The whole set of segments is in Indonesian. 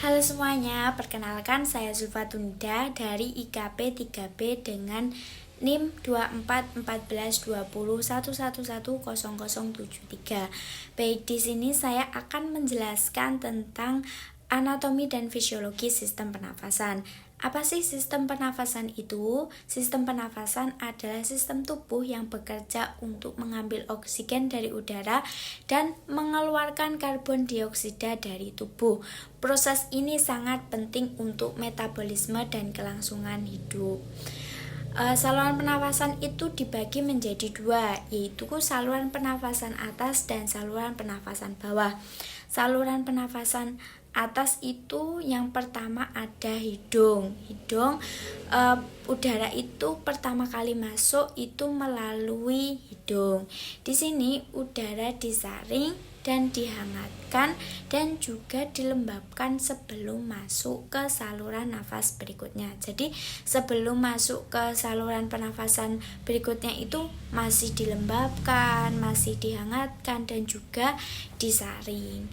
Halo semuanya, perkenalkan saya Zulfa Tunda dari IKP 3B dengan NIM 24142011110073. Baik, di sini saya akan menjelaskan tentang anatomi dan fisiologi sistem pernafasan. Apa sih sistem pernafasan itu? Sistem pernafasan adalah sistem tubuh yang bekerja untuk mengambil oksigen dari udara dan mengeluarkan karbon dioksida dari tubuh. Proses ini sangat penting untuk metabolisme dan kelangsungan hidup. Saluran pernafasan itu dibagi menjadi dua, yaitu saluran pernafasan atas dan saluran pernafasan bawah. Saluran pernafasan atas itu yang pertama ada hidung. Udara itu pertama kali masuk itu melalui hidung. Di sini udara disaring dan dihangatkan dan juga dilembabkan sebelum masuk ke saluran nafas berikutnya. Jadi sebelum masuk ke saluran pernafasan berikutnya itu masih dilembabkan, masih dihangatkan dan juga disaring.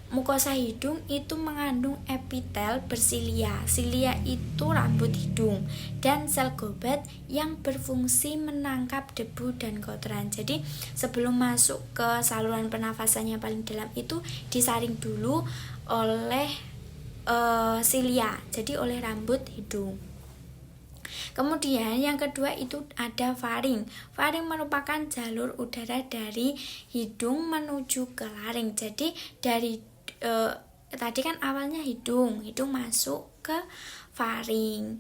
Mukosa hidung itu mengandung epitel bersilia. Silia itu rambut hidung dan sel gobet yang berfungsi menangkap debu dan kotoran. Jadi sebelum masuk ke saluran pernafasan yang paling dalam itu disaring dulu oleh silia, jadi oleh rambut hidung. Kemudian yang kedua itu ada faring. Faring merupakan jalur udara dari hidung menuju ke laring. Jadi dari tadi kan awalnya hidung masuk ke faring.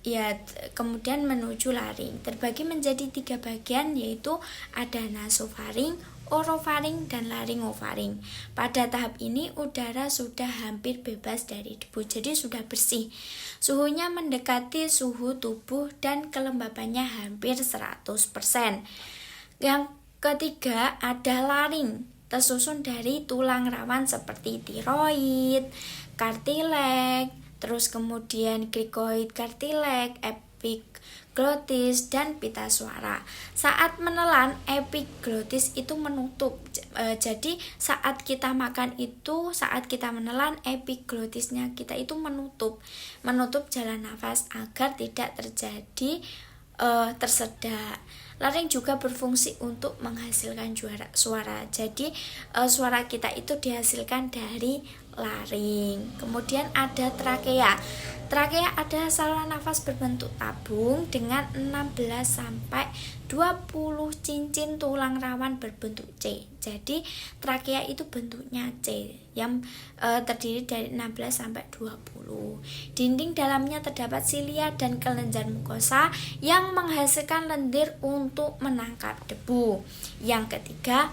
Ya, kemudian menuju laring. Terbagi menjadi 3 bagian, yaitu ada nasofaring, orofaring, dan laringofaring. Pada tahap ini udara sudah hampir bebas dari debu, jadi sudah bersih. Suhunya mendekati suhu tubuh dan kelembabannya hampir 100%. Yang ketiga ada laring, tersusun dari tulang rawan seperti tiroid, kartilek, terus kemudian krikoid kartilek, epiglotis, dan pita suara. Saat menelan, epiglotis itu menutup. Jadi saat kita makan itu, saat kita menelan, epiglotisnya kita itu menutup jalan nafas agar tidak terjadi tersedak. Laring juga berfungsi untuk menghasilkan suara. Jadi suara kita itu dihasilkan dari laring. Kemudian ada trakea. Trakea adalah saluran nafas berbentuk tabung dengan 16 sampai 20 cincin tulang rawan berbentuk C. Jadi trakea itu bentuknya C yang terdiri dari 16 sampai 20. Dinding dalamnya terdapat silia dan kelenjar mukosa yang menghasilkan lendir untuk menangkap debu. Yang ketiga,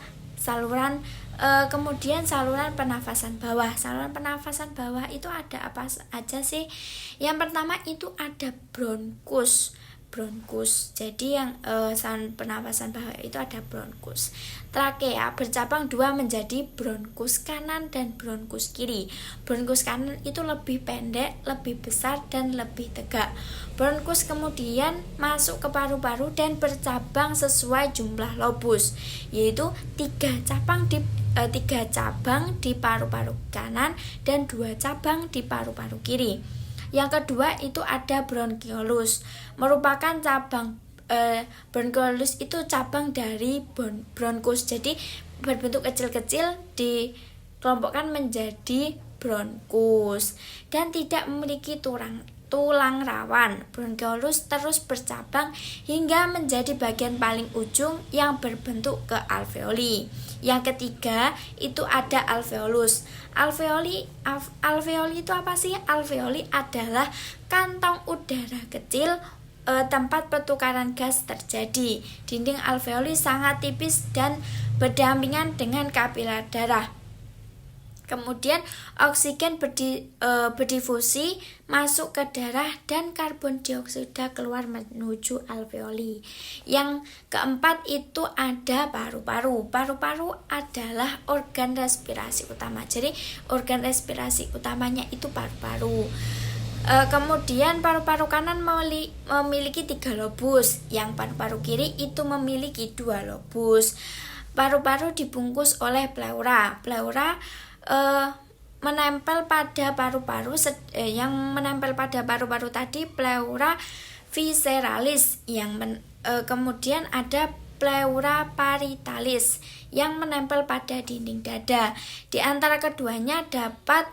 kemudian saluran pernafasan bawah. Saluran pernafasan bawah itu ada apa aja sih? Yang pertama itu ada bronkus. Jadi yang saluran pernafasan bawah itu ada bronkus. Trakea bercabang dua menjadi bronkus kanan dan bronkus kiri. Bronkus kanan itu lebih pendek, lebih besar, dan lebih tegak. Bronkus kemudian masuk ke paru-paru dan bercabang sesuai jumlah lobus, yaitu 3 cabang di paru-paru kanan dan 2 cabang di paru-paru kiri. Yang kedua itu ada bronkiolus, merupakan cabang bronkiolus itu cabang dari bronkus, jadi berbentuk kecil-kecil dikelompokkan menjadi bronkus dan tidak memiliki tulang rawan. Bronkiolus terus bercabang hingga menjadi bagian paling ujung yang berbentuk ke alveoli. Yang ketiga itu ada alveolus. Alveoli itu apa sih? Alveoli adalah kantong udara kecil tempat pertukaran gas terjadi. Dinding alveoli sangat tipis dan berdampingan dengan kapiler darah. Kemudian oksigen berdifusi masuk ke darah dan karbon dioksida keluar menuju alveoli. Yang keempat itu ada paru-paru. Paru-paru adalah organ respirasi utama. Jadi organ respirasi utamanya itu paru-paru. Kemudian paru-paru kanan memiliki 3 lobus. Yang paru-paru kiri itu memiliki 2 lobus. Paru-paru dibungkus oleh pleura. Pleura menempel pada paru-paru, yang menempel pada paru-paru tadi pleura visceralis, kemudian ada pleura parietalis yang menempel pada dinding dada. Di antara keduanya dapat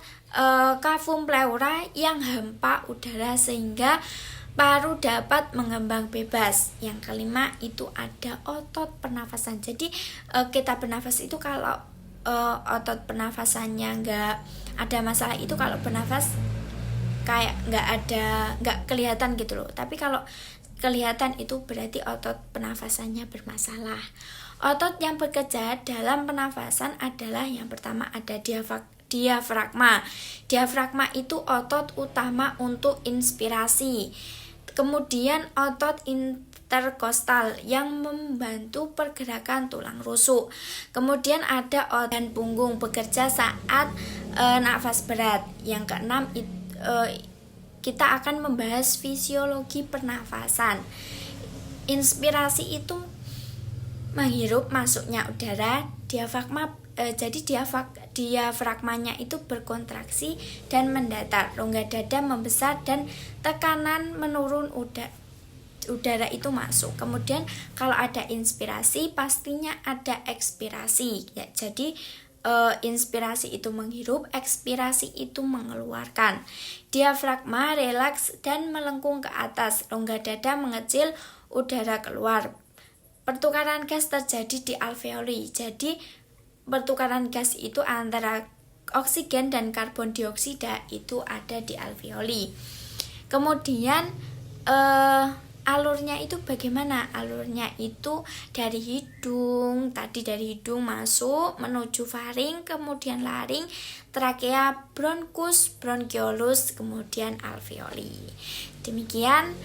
cavum pleura yang hampa udara sehingga paru dapat mengembang bebas. Yang kelima itu ada otot pernafasan. Jadi kita bernafas itu kalau otot pernafasannya nggak ada masalah, itu kalau bernafas kayak nggak kelihatan gitu loh. Tapi kalau kelihatan itu berarti otot pernafasannya bermasalah. Otot yang bekerja dalam pernafasan adalah yang pertama ada diafragma. Diafragma itu otot utama untuk inspirasi. Kemudian otot interkostal yang membantu pergerakan tulang rusuk. Kemudian ada otot punggung bekerja saat nafas berat. Yang keenam kita akan membahas fisiologi pernafasan. Inspirasi itu menghirup masuknya udara, jadi diafragmanya itu berkontraksi dan mendatar, rongga dada membesar dan tekanan menurun, udara itu masuk. Kemudian kalau ada inspirasi pastinya ada ekspirasi ya. Jadi inspirasi itu menghirup, ekspirasi itu mengeluarkan. Diafragma relaks dan melengkung ke atas, rongga dada mengecil, udara keluar. Pertukaran gas terjadi di alveoli. Jadi pertukaran gas itu antara oksigen dan karbon dioksida itu ada di alveoli. Kemudian alurnya itu bagaimana? Alurnya itu dari hidung masuk menuju faring, kemudian laring, trakea, bronkus, bronkiolus, kemudian alveoli. Demikian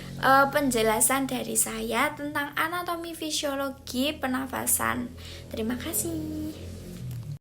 penjelasan dari saya tentang anatomi fisiologi pernafasan. Terima kasih.